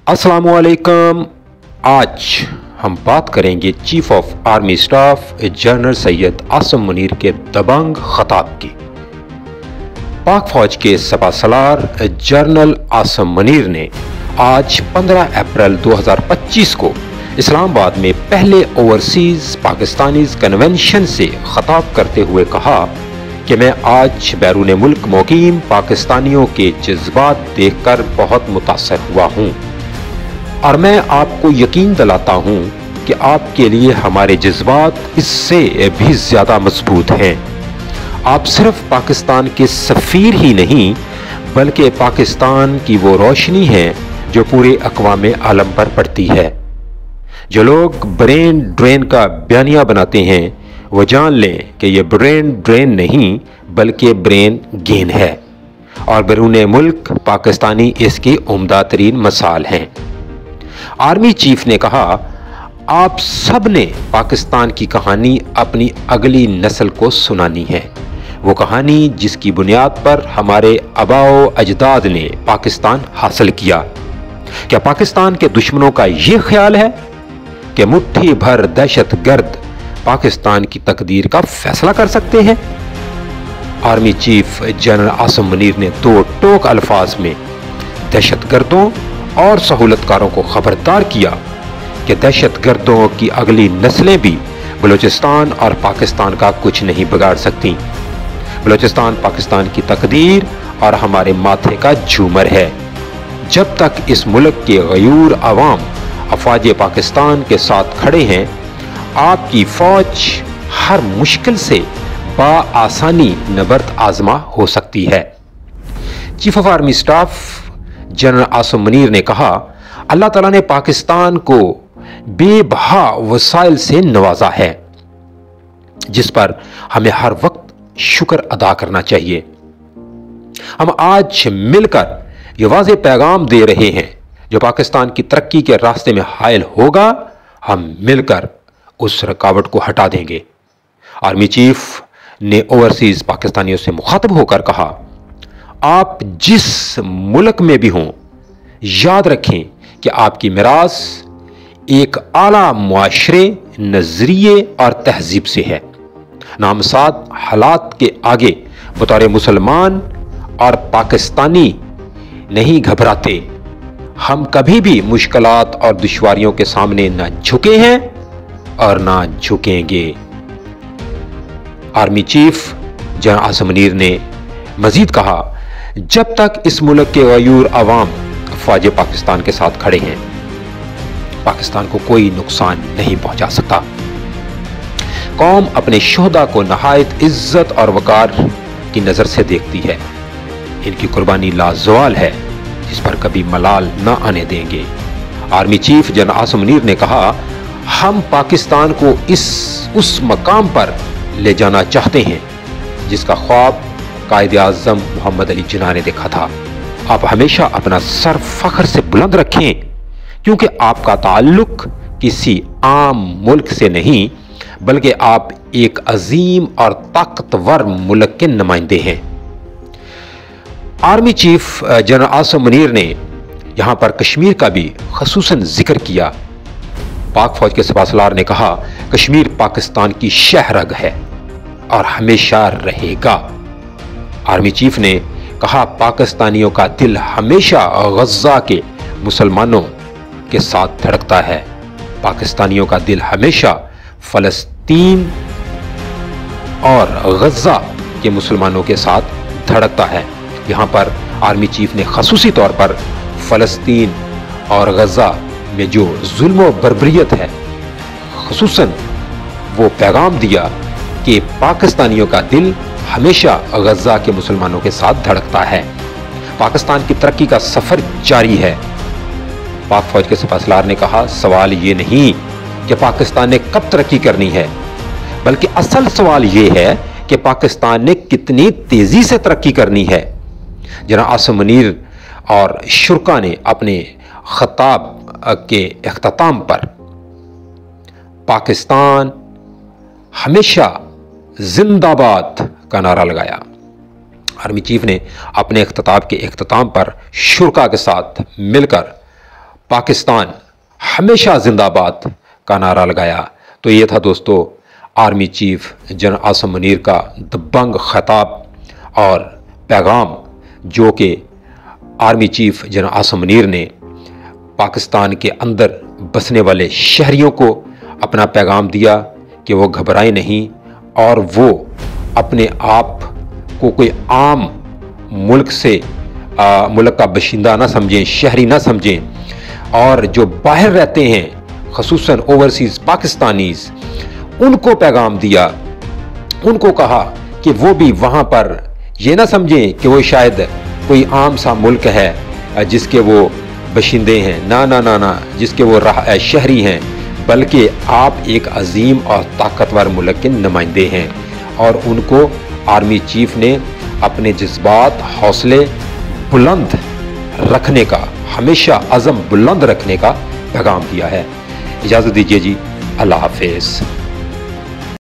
अस्सलामुअलैकुम। आज हम बात करेंगे chief of army staff general Syed Asim Munir के दबंग खिताब की। पाक फौज के सपासलार जनरल आसिम मुनीर ने आज 15 अप्रैल 2025 को इस्लामाबाद में पहले ओवरसीज पाकिस्तानीज कन्वेंशन से खिताब करते हुए कहा कि मैं आज बैरून मुल्क मुकीम पाकिस्तानियों के जज्बात देखकर बहुत मुतासर हुआ हूँ और मैं आपको यकीन दिलाता हूँ कि आपके लिए हमारे जज्बात इससे भी ज़्यादा मजबूत हैं। आप सिर्फ पाकिस्तान के सफ़ीर ही नहीं बल्कि पाकिस्तान की वो रोशनी है जो पूरे अक़वाम आलम पर पड़ती है। जो लोग ब्रेन ड्रेन का बयानिया बनाते हैं वो जान लें कि ये ब्रेन ड्रेन नहीं बल्कि ब्रेन गेन है और बैरून मुल्क पाकिस्तानी इसकी उम्दा तरीन मिसाल हैं। आर्मी चीफ ने कहा, आप सब ने पाकिस्तान की कहानी अपनी अगली नस्ल को सुनानी है, वो कहानी जिसकी बुनियाद पर हमारे आबाओ अजदाद ने पाकिस्तान हासिल किया। क्या पाकिस्तान के दुश्मनों का ये ख्याल है कि मुट्ठी भर दहशतगर्द पाकिस्तान की तकदीर का फैसला कर सकते हैं? Army chief general Asim Munir ने दो टोक अल्फाज में दहशतगर्दों और सहूलतकारों को खबरदार किया कि दहशतगर्दों की अगली नस्लें भी बलूचिस्तान और पाकिस्तान का कुछ नहीं बिगाड़ सकती। बलूचिस्तान पाकिस्तान की तकदीर और हमारे माथे का झूमर है। जब तक इस मुल्क के गयूर अवाम अफवाज पाकिस्तान के साथ खड़े हैं, आपकी फौज हर मुश्किल से बाआसानी नबर्द आजमा हो सकती है। Chief of army staff general Asim Munir ने कहा, अल्लाह ताला ने पाकिस्तान को बेबहा वसाइल से नवाजा है जिस पर हमें हर वक्त शुक्र अदा करना चाहिए। हम आज मिलकर ये वाज़ेह पैगाम दे रहे हैं, जो पाकिस्तान की तरक्की के रास्ते में हायल होगा हम मिलकर उस रुकावट को हटा देंगे। आर्मी चीफ ने ओवरसीज पाकिस्तानियों से मुखातब होकर कहा, आप जिस मुल्क में भी हों, याद रखें कि आपकी मिरास एक आला मुआशरे, नजरिए और तहजीब से है। नामसाद हालात के आगे बतौर मुसलमान और पाकिस्तानी नहीं घबराते। हम कभी भी मुश्किलात और दुश्वारियों के सामने ना झुके हैं और ना झुकेंगे। Army chief general Asim Munir ने मजीद कहा, जब तक इस मुल्क के गयूर अवाम फौज पाकिस्तान के साथ खड़े हैं, पाकिस्तान को कोई नुकसान नहीं पहुंचा सकता। कौम अपने शोहदा को नहायत इज्जत और वकार की नजर से देखती है। इनकी कुर्बानी लाजवाल है जिस पर कभी मलाल न आने देंगे। Army chief general Asim Munir ने कहा, हम पाकिस्तान को उस मकाम पर ले जाना चाहते हैं जिसका ख्वाब कायदे आज़म मोहम्मद अली जिन्ना ने देखा था। आप हमेशा अपना सर फख्र से बुलंद रखें क्योंकि आपका ताल्लुक किसी आम मुल्क से नहीं बल्कि आप एक अजीम और ताकतवर मुल्क के नुमाइंदे हैं। Army chief general Asim Munir ने यहाँ पर कश्मीर का भी खसूसन जिक्र किया। पाक फौज के सपासलार ने कहा, कश्मीर पाकिस्तान की शहरग है और हमेशा रहेगा। आर्मी चीफ ने कहा, पाकिस्तानियों का दिल हमेशा गज़ा के मुसलमानों के साथ धड़कता है। पाकिस्तानियों का दिल हमेशा फ़लस्तीन और गज़ा के मुसलमानों के साथ धड़कता है। यहाँ पर आर्मी चीफ ने ख़ुसूसी तौर पर फ़लस्तीन और गज़ा में जो जुल्म व बर्बरियत है, ख़ुसूसन वो पैगाम दिया कि पाकिस्तानियों का दिल हमेशा गज़ा के मुसलमानों के साथ धड़कता है। पाकिस्तान की तरक्की का सफ़र जारी है। पाक फौज के सपासलार ने कहा, सवाल ये नहीं कि पाकिस्तान ने कब तरक्की करनी है बल्कि असल सवाल ये है कि पाकिस्तान ने कितनी तेज़ी से तरक्की करनी है। जनरल आसिम मुनीर और शुरा ने अपने खिताब के इख्तिताम पर पाकिस्तान हमेशा जिंदाबाद का नारा लगाया। आर्मी चीफ ने अपने इख्तिताब के इख्तिताम पर शुरा के साथ मिलकर पाकिस्तान हमेशा जिंदाबाद का नारा लगाया। तो ये था दोस्तों army chief general Asim Munir का दबंग खिताब और पैगाम, जो कि army chief general Asim Munir ने पाकिस्तान के अंदर बसने वाले शहरियों को अपना पैगाम दिया कि वो घबराए नहीं और वो अपने आप को कोई आम मुल्क का बाशिंदा ना समझें, शहरी ना समझें, और जो बाहर रहते हैं ख़ुसूसन ओवरसीज़ पाकिस्तानीज़, उनको पैगाम दिया। उनको कहा कि वो भी वहाँ पर ये ना समझें कि वो शायद कोई आम सा मुल्क है जिसके वो बाशिंदे हैं, ना ना ना ना, जिसके वो शहरी हैं, बल्कि आप एक अजीम और ताकतवर मुल्क के नुमाइंदे हैं। और उनको आर्मी चीफ ने अपने जज्बात, हौसले बुलंद रखने का, हमेशा अज़म बुलंद रखने का पैगाम दिया है। इजाज़त दीजिए जी, अल्लाह हाफ़िज़।